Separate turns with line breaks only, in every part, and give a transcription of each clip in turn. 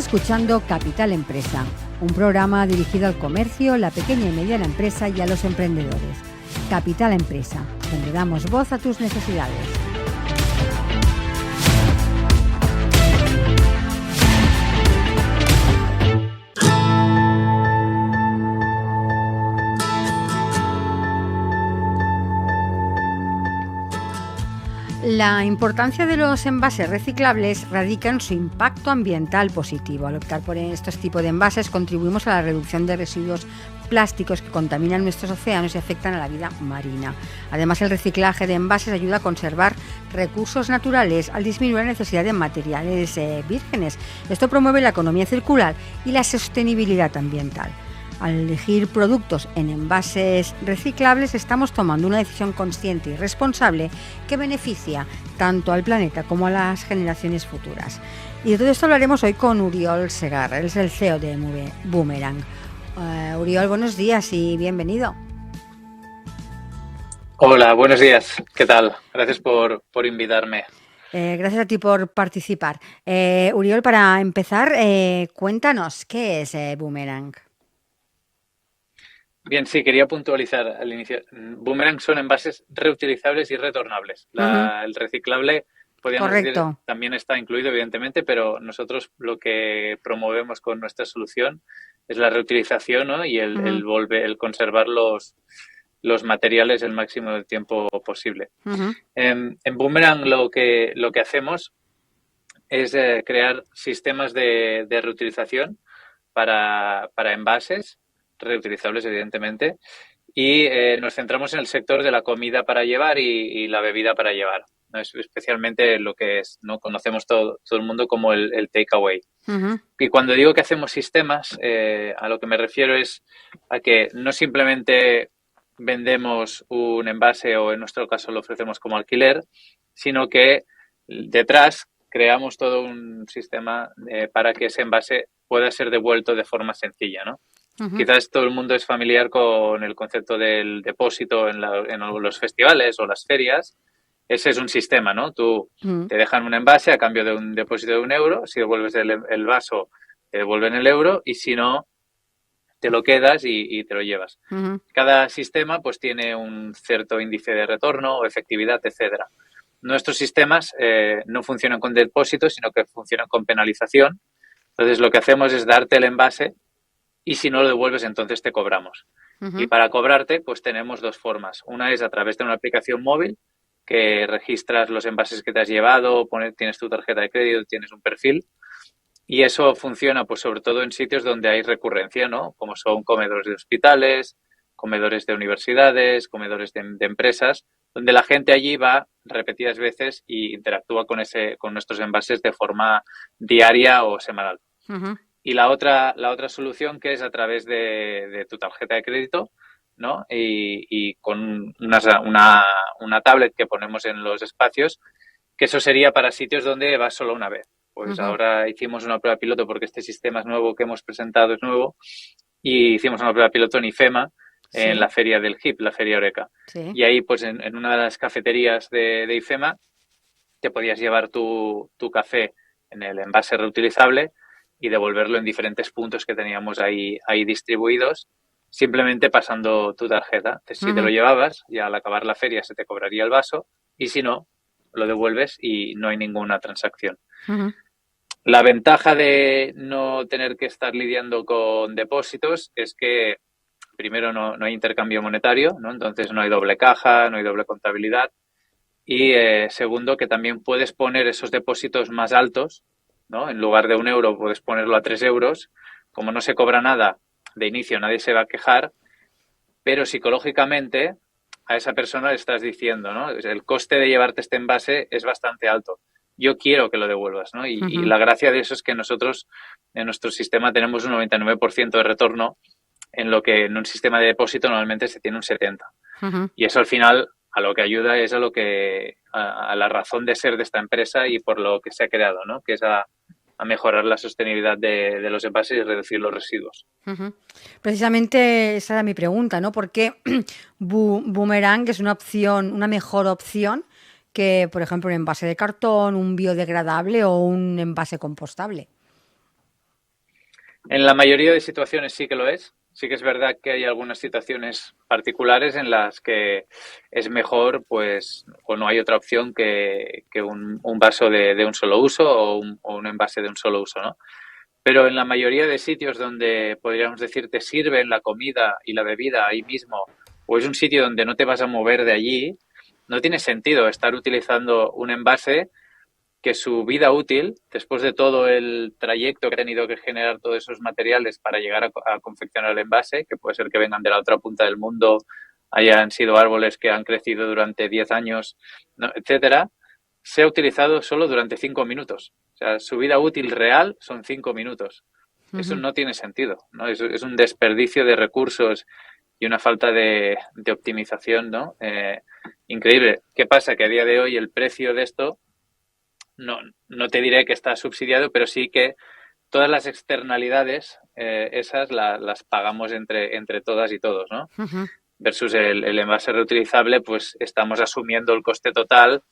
escuchando Capital Empresa, un programa dirigido al comercio, la pequeña y mediana empresa y a los emprendedores. Capital Empresa, donde damos voz a tus necesidades. La importancia de los envases reciclables radica en su impacto ambiental positivo. Al optar por estos tipos de envases contribuimos a la reducción de residuos plásticos que contaminan nuestros océanos y afectan a la vida marina. Además, el reciclaje de envases ayuda a conservar recursos naturales al disminuir la necesidad de materiales vírgenes. Esto promueve la economía circular y la sostenibilidad ambiental. Al elegir productos en envases reciclables estamos tomando una decisión consciente y responsable que beneficia tanto al planeta como a las generaciones futuras. Y de todo esto hablaremos hoy con Uriol Segarra, él es el CEO de Boomerang. Uriol, buenos días y bienvenido.
Hola, buenos días. ¿Qué tal? Gracias por invitarme.
Gracias a ti por participar. Uriol, para empezar, cuéntanos, ¿qué es Boomerang?
Bien, sí, quería puntualizar al inicio. Boomerang son envases reutilizables y retornables. El reciclable, podríamos decir, también está incluido, evidentemente, pero nosotros lo que promovemos con nuestra solución es la reutilización, ¿no? Y el conservar los materiales el máximo del tiempo posible. En Boomerang lo que hacemos es crear sistemas de reutilización para envases reutilizables, evidentemente, y nos centramos en el sector de la comida para llevar y la bebida para llevar, ¿no? Es especialmente lo que no conocemos todo el mundo como el takeaway. Y cuando digo que hacemos sistemas, a lo que me refiero es a que no simplemente vendemos un envase o en nuestro caso lo ofrecemos como alquiler, sino que detrás creamos todo un sistema para que ese envase pueda ser devuelto de forma sencilla, ¿no? Quizás todo el mundo es familiar con el concepto del depósito en los festivales o las ferias. Ese es un sistema, ¿no? Tú te dejan un envase a cambio de un depósito de €1. Si devuelves el vaso, te devuelven el euro y si no, te lo quedas y te lo llevas. Cada sistema pues tiene un cierto índice de retorno o efectividad, etcétera. Nuestros sistemas no funcionan con depósitos, sino que funcionan con penalización. Entonces, lo que hacemos es darte el envase y si no lo devuelves, entonces te cobramos. Y para cobrarte, pues tenemos dos formas. Una es a través de una aplicación móvil que registras los envases que te has llevado, tienes tu tarjeta de crédito, tienes un perfil. Y eso funciona, pues sobre todo en sitios donde hay recurrencia, ¿no? Como son comedores de hospitales, comedores de universidades, comedores de empresas, donde la gente allí va repetidas veces y interactúa con nuestros envases de forma diaria o semanal. Y la otra solución que es a través de tu tarjeta de crédito, ¿no? Y con una tablet que ponemos en los espacios, que eso sería para sitios donde vas solo una vez. Pues ahora hicimos una prueba piloto porque este sistema es nuevo que hemos presentado, es nuevo, y hicimos una prueba piloto en IFEMA, en la feria del HIP, la feria Eureka. Sí. Y ahí, pues en una de las cafeterías de IFEMA, te podías llevar tu café en el envase reutilizable y devolverlo en diferentes puntos que teníamos ahí distribuidos, simplemente pasando tu tarjeta. Entonces, si te lo llevabas, ya al acabar la feria se te cobraría el vaso y si no, lo devuelves y no hay ninguna transacción. La ventaja de no tener que estar lidiando con depósitos es que, primero, no hay intercambio monetario, ¿no? Entonces no hay doble caja, no hay doble contabilidad. Y segundo, que también puedes poner esos depósitos más altos, ¿no? En lugar de €1 puedes ponerlo a €3. Como no se cobra nada de inicio, nadie se va a quejar, pero psicológicamente a esa persona le estás diciendo, ¿no? El coste de llevarte este envase es bastante alto. Yo quiero que lo devuelvas, ¿no? Y la gracia de eso es que nosotros en nuestro sistema tenemos un 99% de retorno, en lo que en un sistema de depósito normalmente se tiene un 70%. Y eso al final a lo que ayuda es a la razón de ser de esta empresa y por lo que se ha creado, ¿no? Que es a mejorar la sostenibilidad de los envases y reducir los residuos.
Precisamente esa era mi pregunta, ¿no? ¿Por qué Boomerang es una mejor opción que, por ejemplo, un envase de cartón, un biodegradable o un envase compostable?
En la mayoría de situaciones sí que lo es. Sí que es verdad que hay algunas situaciones particulares en las que es mejor, pues, o no hay otra opción que un vaso de un solo uso o un envase de un solo uso, ¿no? Pero en la mayoría de sitios donde podríamos decir te sirven la comida y la bebida ahí mismo, o es un sitio donde no te vas a mover de allí, no tiene sentido estar utilizando un envase que su vida útil, después de todo el trayecto que ha tenido que generar todos esos materiales para llegar a confeccionar el envase, que puede ser que vengan de la otra punta del mundo, hayan sido árboles que han crecido durante 10 años, ¿no?, etcétera, se ha utilizado solo durante 5 minutos. O sea, su vida útil real son 5 minutos. Eso no tiene sentido, ¿no? Es un desperdicio de recursos y una falta de optimización, ¿no? Increíble. ¿Qué pasa? Que a día de hoy el precio de esto no te diré que está subsidiado, pero sí que todas las externalidades, esas las pagamos entre todas y todos, ¿no? Versus el envase reutilizable, pues estamos asumiendo el coste total.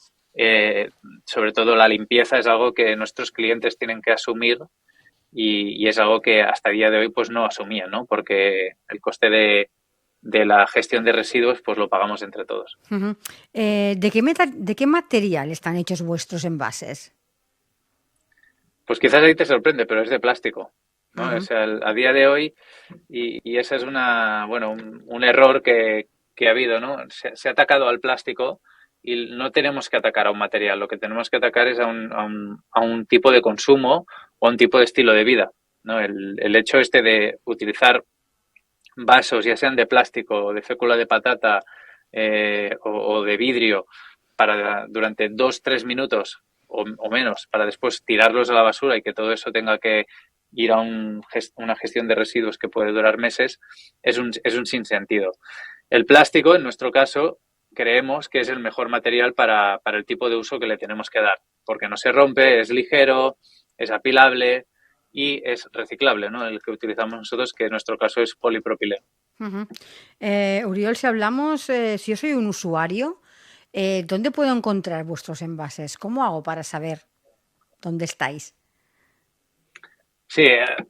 Sobre todo la limpieza es algo que nuestros clientes tienen que asumir y es algo que hasta el día de hoy pues no asumían, ¿no? Porque el coste de la gestión de residuos pues lo pagamos entre todos.
¿De qué material están hechos vuestros envases?
Pues quizás ahí te sorprende, pero es de plástico, ¿no? O sea, a día de hoy, y ese es un error que ha habido, ¿no? Se ha atacado al plástico y no tenemos que atacar a un material, lo que tenemos que atacar es a un tipo de consumo o a un tipo de estilo de vida, ¿no? El hecho de utilizar vasos, ya sean de plástico o de fécula de patata o de vidrio, durante 2-3 minutos o menos, para después tirarlos a la basura y que todo eso tenga que ir a una gestión de residuos que puede durar meses, es un sinsentido. El plástico, en nuestro caso, creemos que es el mejor material para el tipo de uso que le tenemos que dar, porque no se rompe, es ligero, es apilable y es reciclable, ¿no? El que utilizamos nosotros, que en nuestro caso es polipropileno.
Uriol, si yo soy un usuario, ¿dónde puedo encontrar vuestros envases? ¿Cómo hago para saber dónde estáis?
Sí,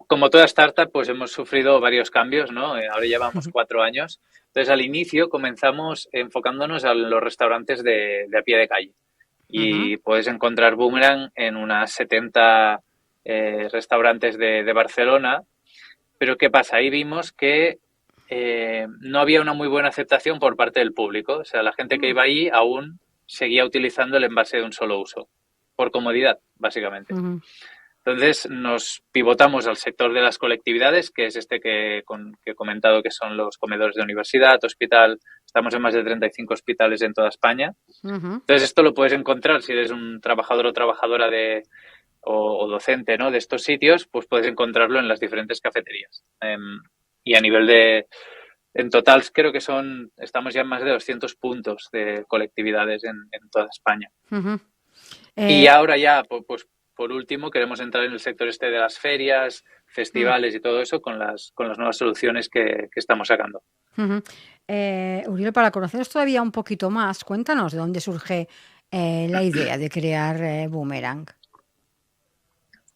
como toda startup, pues hemos sufrido varios cambios, ¿no? Ahora llevamos 4 años. Entonces, al inicio comenzamos enfocándonos a los restaurantes de a pie de calle. Y puedes encontrar Boomerang en unas 70 restaurantes de Barcelona. Pero ¿qué pasa? Ahí vimos que no había una muy buena aceptación por parte del público. O sea, la gente que iba ahí aún seguía utilizando el envase de un solo uso, por comodidad, básicamente. Entonces nos pivotamos al sector de las colectividades, que es que he comentado, que son los comedores de universidad, hospital. Estamos en más de 35 hospitales en toda España. Entonces esto lo puedes encontrar si eres un trabajador o trabajadora o docente, ¿no?, de estos sitios, pues puedes encontrarlo en las diferentes cafeterías. Y a nivel en total creo que estamos ya en más de 200 puntos de colectividades en toda España. Y ahora ya, pues por último, queremos entrar en el sector de las ferias, festivales y todo eso con las nuevas soluciones que estamos sacando.
Uriol, para conoceros todavía un poquito más, cuéntanos de dónde surge la idea de crear Boomerang.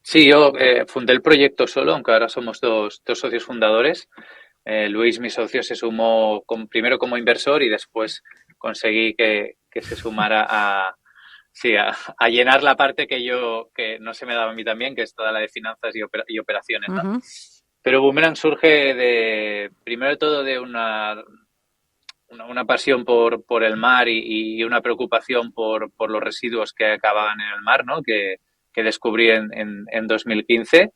Sí, yo fundé el proyecto solo, aunque ahora somos dos socios fundadores. Luis, mi socio, se sumó primero como inversor y después conseguí que se sumara a llenar la parte que no se me daba a mí también, que es toda la de finanzas y operaciones, ¿no? Pero Boomerang surge primero de todo de una pasión por el mar y una preocupación por los residuos que acababan en el mar, ¿no?, que descubrí en 2015.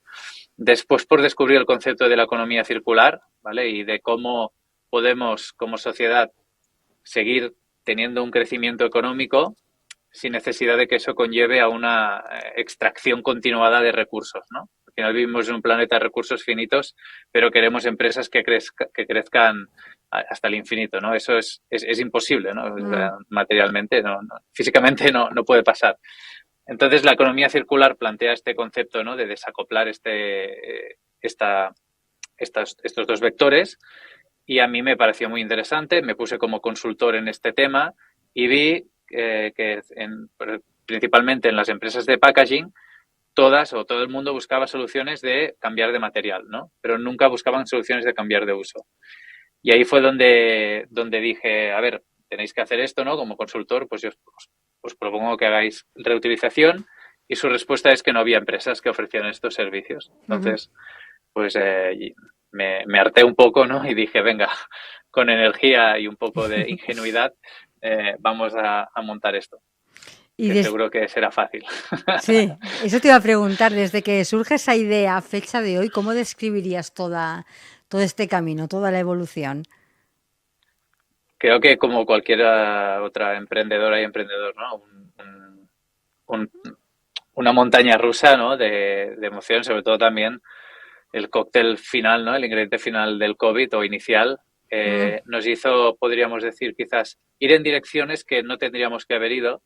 Después por descubrir el concepto de la economía circular, ¿vale?, y de cómo podemos como sociedad seguir teniendo un crecimiento económico sin necesidad de que eso conlleve a una extracción continuada de recursos, ¿no? Al final vivimos en un planeta de recursos finitos, pero queremos empresas que crezcan hasta el infinito, ¿no? Eso es imposible, ¿no? Materialmente, físicamente no puede pasar. Entonces, la economía circular plantea este concepto, ¿no?, de desacoplar estos dos vectores, y a mí me pareció muy interesante. Me puse como consultor en este tema y vi que principalmente en las empresas de packaging todas o todo el mundo buscaba soluciones de cambiar de material, ¿no? Pero nunca buscaban soluciones de cambiar de uso. Y ahí fue donde dije, a ver, tenéis que hacer esto, ¿no? Como consultor, pues yo os propongo que hagáis reutilización, y su respuesta es que no había empresas que ofrecieran estos servicios. Entonces, pues me harté un poco, ¿no? Y dije, venga, con energía y un poco de ingenuidad, vamos a montar esto.
Y
que seguro que será fácil.
Sí, eso te iba a preguntar, desde que surge esa idea a fecha de hoy, ¿cómo describirías todo este camino, toda la evolución?
Creo que como cualquier otra emprendedora y emprendedor, ¿no? Un, una montaña rusa, ¿no? De emoción, sobre todo también el cóctel final, ¿no? El ingrediente final del COVID o inicial, nos hizo, podríamos decir, quizás ir en direcciones que no tendríamos que haber ido,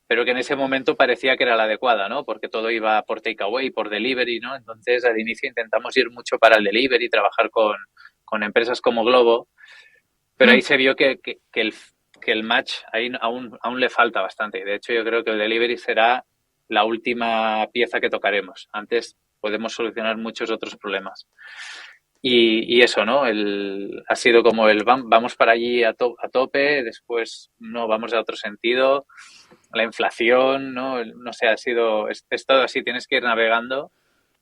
pero que en ese momento parecía que era la adecuada, ¿no? Porque todo iba por takeaway, por delivery, ¿no? Entonces, al inicio intentamos ir mucho para el delivery, trabajar con empresas como Globo, pero ahí se vio que el match ahí aún le falta bastante. De hecho, yo creo que el delivery será la última pieza que tocaremos. Antes podemos solucionar muchos otros problemas. Y eso, ¿no? Ha sido como vamos para allí a tope, después no, vamos a otro sentido, la inflación, ¿no? No sé, es todo así, tienes que ir navegando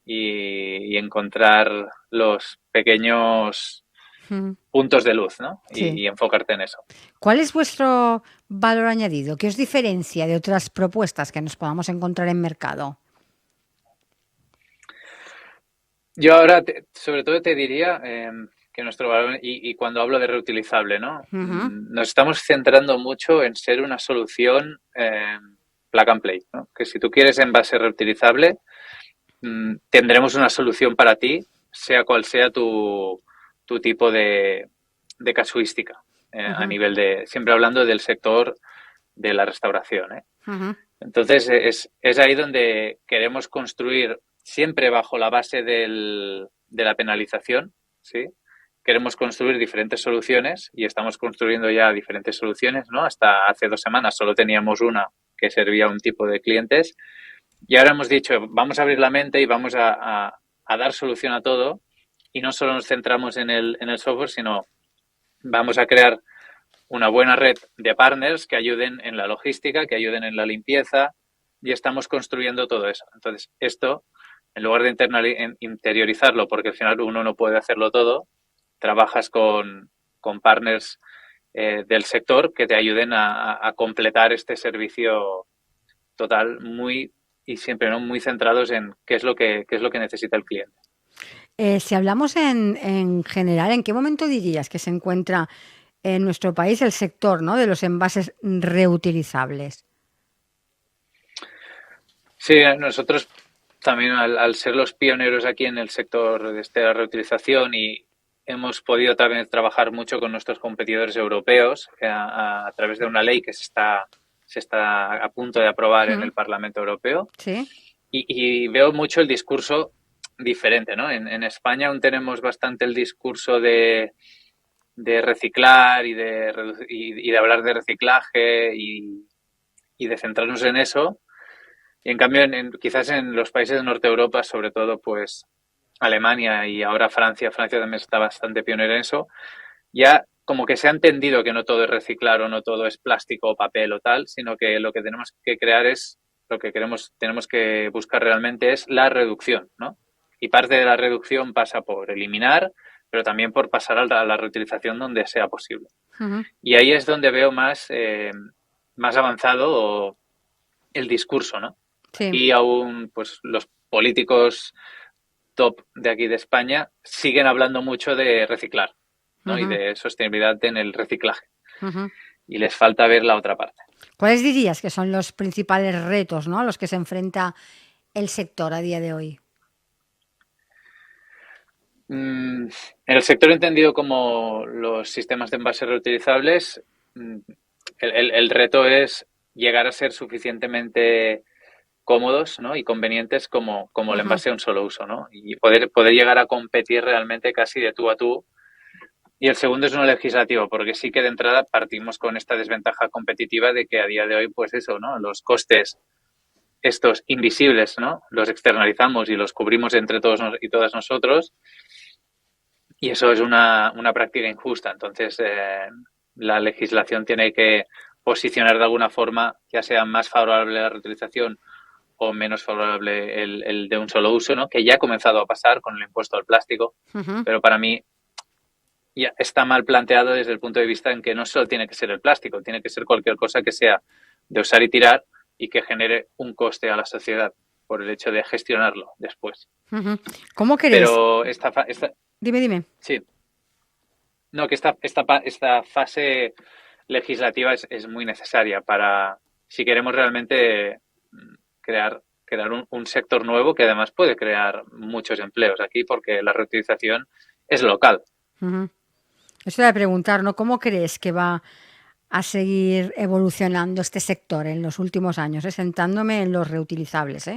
y encontrar los pequeños puntos de luz, ¿no?
Sí.
Y enfocarte en eso.
¿Cuál es vuestro valor añadido? ¿Qué os diferencia de otras propuestas que nos podamos encontrar en mercado?
Yo ahora, sobre todo, te diría que nuestro valor, y cuando hablo de reutilizable, ¿no? Nos estamos centrando mucho en ser una solución plug and play, ¿no? Que si tú quieres envase reutilizable, tendremos una solución para ti, sea cual sea tu tipo de casuística, a nivel siempre hablando del sector de la restauración, ¿eh? Entonces, es ahí donde queremos construir, siempre bajo la base de la penalización, ¿sí? Queremos construir diferentes soluciones y estamos construyendo ya diferentes soluciones, ¿no? Hasta hace 2 semanas solo teníamos una que servía a un tipo de clientes, y ahora hemos dicho, vamos a abrir la mente y vamos a dar solución a todo, y no solo nos centramos en el software, sino vamos a crear una buena red de partners que ayuden en la logística, que ayuden en la limpieza, y estamos construyendo todo eso. Entonces, esto, en lugar de interiorizarlo, porque al final uno no puede hacerlo todo, trabajas con partners del sector que te ayuden a completar este servicio total, y siempre, ¿no?, muy centrados en qué es lo que necesita el cliente.
Si hablamos en general, ¿en qué momento dirías que se encuentra en nuestro país el sector, ¿no?, de los envases reutilizables?
Sí, nosotros también, al ser los pioneros aquí en el sector de esta reutilización, y hemos podido también trabajar mucho con nuestros competidores europeos a través de una ley que se está a punto de aprobar en el Parlamento Europeo.
Sí.
Y veo mucho el discurso diferente, ¿no? En España aún tenemos bastante el discurso de reciclar y de hablar de reciclaje y de centrarnos en eso. Y en cambio, quizás en los países de Norte de Europa, sobre todo pues Alemania y ahora Francia también está bastante pionera en eso, ya como que se ha entendido que no todo es reciclar o no todo es plástico o papel o tal, sino que lo que tenemos que crear es, lo que tenemos que buscar realmente es la reducción, ¿no? Y parte de la reducción pasa por eliminar, pero también por pasar a la reutilización donde sea posible. Y ahí es donde veo más avanzado el discurso, ¿no?
Sí.
Y aún pues los políticos top de aquí de España siguen hablando mucho de reciclar, ¿no? Y de sostenibilidad en el reciclaje. Y les falta ver la otra parte.
¿Cuáles dirías que son los principales retos, ¿no?, a los que se enfrenta el sector a día de hoy?
En el sector entendido como los sistemas de envases reutilizables, el reto es llegar a ser suficientemente cómodos, ¿no?, y convenientes como el envase de un solo uso, ¿no? Y poder llegar a competir realmente casi de tú a tú. Y el segundo es uno legislativo, porque sí que de entrada partimos con esta desventaja competitiva de que a día de hoy, pues eso, ¿no?, los costes estos invisibles, ¿no? Los externalizamos y los cubrimos entre todos y todas nosotros, y eso es una práctica injusta. Entonces, la legislación tiene que posicionar de alguna forma, ya sea más favorable la reutilización o menos favorable el de un solo uso, ¿no? Que ya ha comenzado a pasar con el impuesto al plástico, pero para mí ya está mal planteado desde el punto de vista en que no solo tiene que ser el plástico, tiene que ser cualquier cosa que sea de usar y tirar y que genere un coste a la sociedad por el hecho de gestionarlo después.
¿Cómo querés?
Pero
Dime.
Sí. No, que esta fase legislativa es muy necesaria para, si queremos realmente crear un sector nuevo que además puede crear muchos empleos aquí, porque la reutilización es local.
Eso te voy a preguntar, ¿no? ¿Cómo crees que va a seguir evolucionando este sector en los últimos años, sentándome en los reutilizables?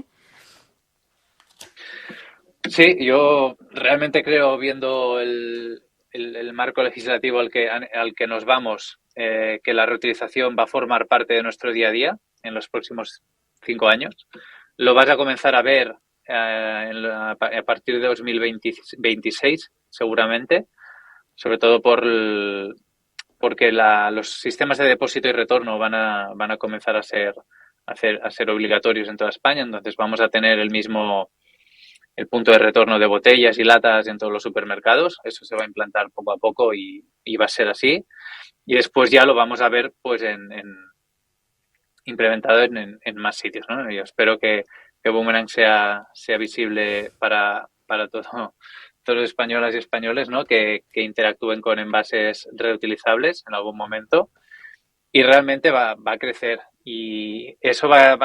Sí, yo realmente creo, viendo el marco legislativo al que nos vamos, que la reutilización va a formar parte de nuestro día a día en los próximos 5 años. Lo vas a comenzar a ver a partir de 2026, seguramente, sobre todo porque los sistemas de depósito y retorno van a comenzar a ser obligatorios en toda España. Entonces vamos a tener el punto de retorno de botellas y latas en todos los supermercados. Eso se va a implantar poco a poco y va a ser así. Y después ya lo vamos a ver pues implementado en más sitios, ¿no? Yo espero que Boomerang sea visible para todos los españolas y españoles, ¿no? Que interactúen con envases reutilizables en algún momento, y realmente va a crecer, y eso va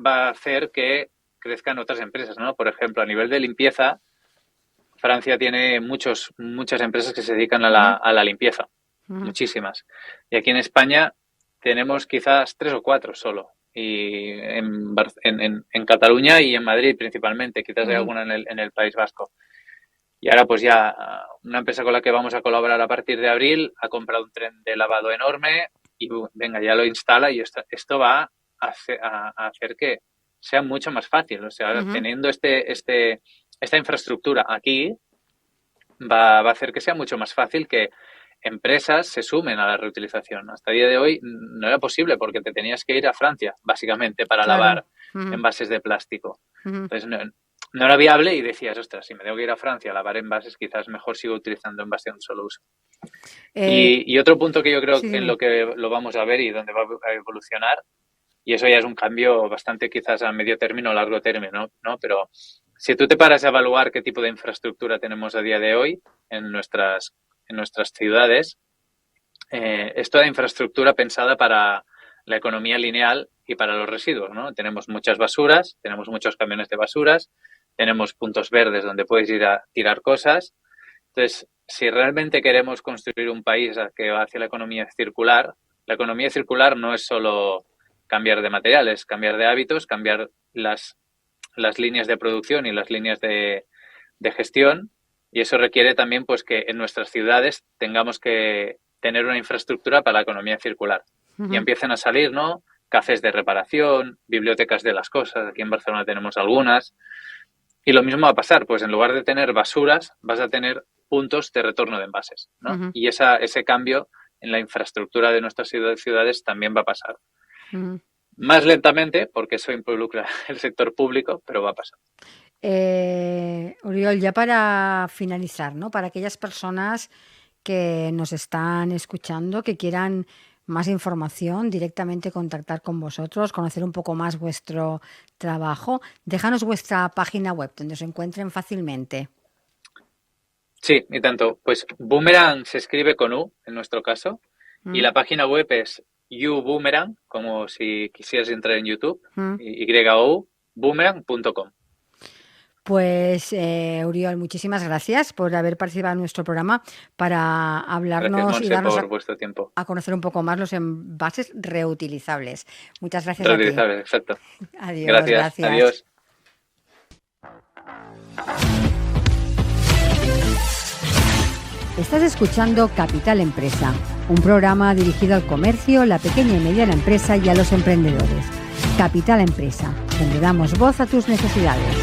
a hacer que crezcan otras empresas, ¿no? Por ejemplo, a nivel de limpieza, Francia tiene muchas empresas que se dedican a la limpieza, muchísimas. Y aquí en España tenemos quizás 3 o 4 solo. Y en Cataluña y en Madrid principalmente, quizás hay alguna en el País Vasco. Y ahora pues ya una empresa con la que vamos a colaborar a partir de abril ha comprado un tren de lavado enorme y venga, ya lo instala, y esto va a hacer que sea mucho más fácil. O sea, teniendo esta infraestructura aquí, va a hacer que sea mucho más fácil que empresas se sumen a la reutilización. Hasta el día de hoy no era posible porque te tenías que ir a Francia, básicamente, para lavar envases de plástico. Entonces no era viable y decías, ostras, si me tengo que ir a Francia a lavar envases, quizás mejor sigo utilizando envases de un solo uso. Y otro punto que yo creo que en lo que lo vamos a ver y donde va a evolucionar, y eso ya es un cambio bastante quizás a medio término o largo término, ¿no? Pero si tú te paras a evaluar qué tipo de infraestructura tenemos a día de hoy en nuestras ciudades, es toda infraestructura pensada para la economía lineal y para los residuos, ¿no? Tenemos muchas basuras, tenemos muchos camiones de basuras, tenemos puntos verdes donde puedes ir a tirar cosas. Entonces, si realmente queremos construir un país que va hacia la economía circular no es solo cambiar de materiales, cambiar de hábitos, cambiar las líneas de producción y las líneas de gestión, y eso requiere también pues que en nuestras ciudades tengamos que tener una infraestructura para la economía circular. Y empiezan a salir, ¿no? Cafés de reparación, bibliotecas de las cosas, aquí en Barcelona tenemos algunas, y lo mismo va a pasar, pues en lugar de tener basuras vas a tener puntos de retorno de envases, ¿no? Y ese cambio en la infraestructura de nuestras ciudades también va a pasar. Más lentamente, porque eso involucra el sector público, pero va a pasar.
Oriol, ya para finalizar, ¿no? Para aquellas personas que nos están escuchando, que quieran más información, directamente contactar con vosotros, conocer un poco más vuestro trabajo, déjanos vuestra página web donde os encuentren fácilmente.
Sí, y tanto. Pues Boomerang se escribe con U, en nuestro caso, y la página web es YouBoomerang, como si quisieras entrar en YouTube, YOU, boomerang.com.
Pues, Oriol, muchísimas gracias por haber participado en nuestro programa para hablarnos,
gracias, Montse,
y darnos
por vuestro tiempo,
a conocer un poco más los envases reutilizables. Muchas gracias.
Reutilizables, a ti. Exacto.
Adiós,
gracias. Adiós.
Estás escuchando Capital Empresa, un programa dirigido al comercio, la pequeña y mediana empresa y a los emprendedores. Capital Empresa, donde damos voz a tus necesidades.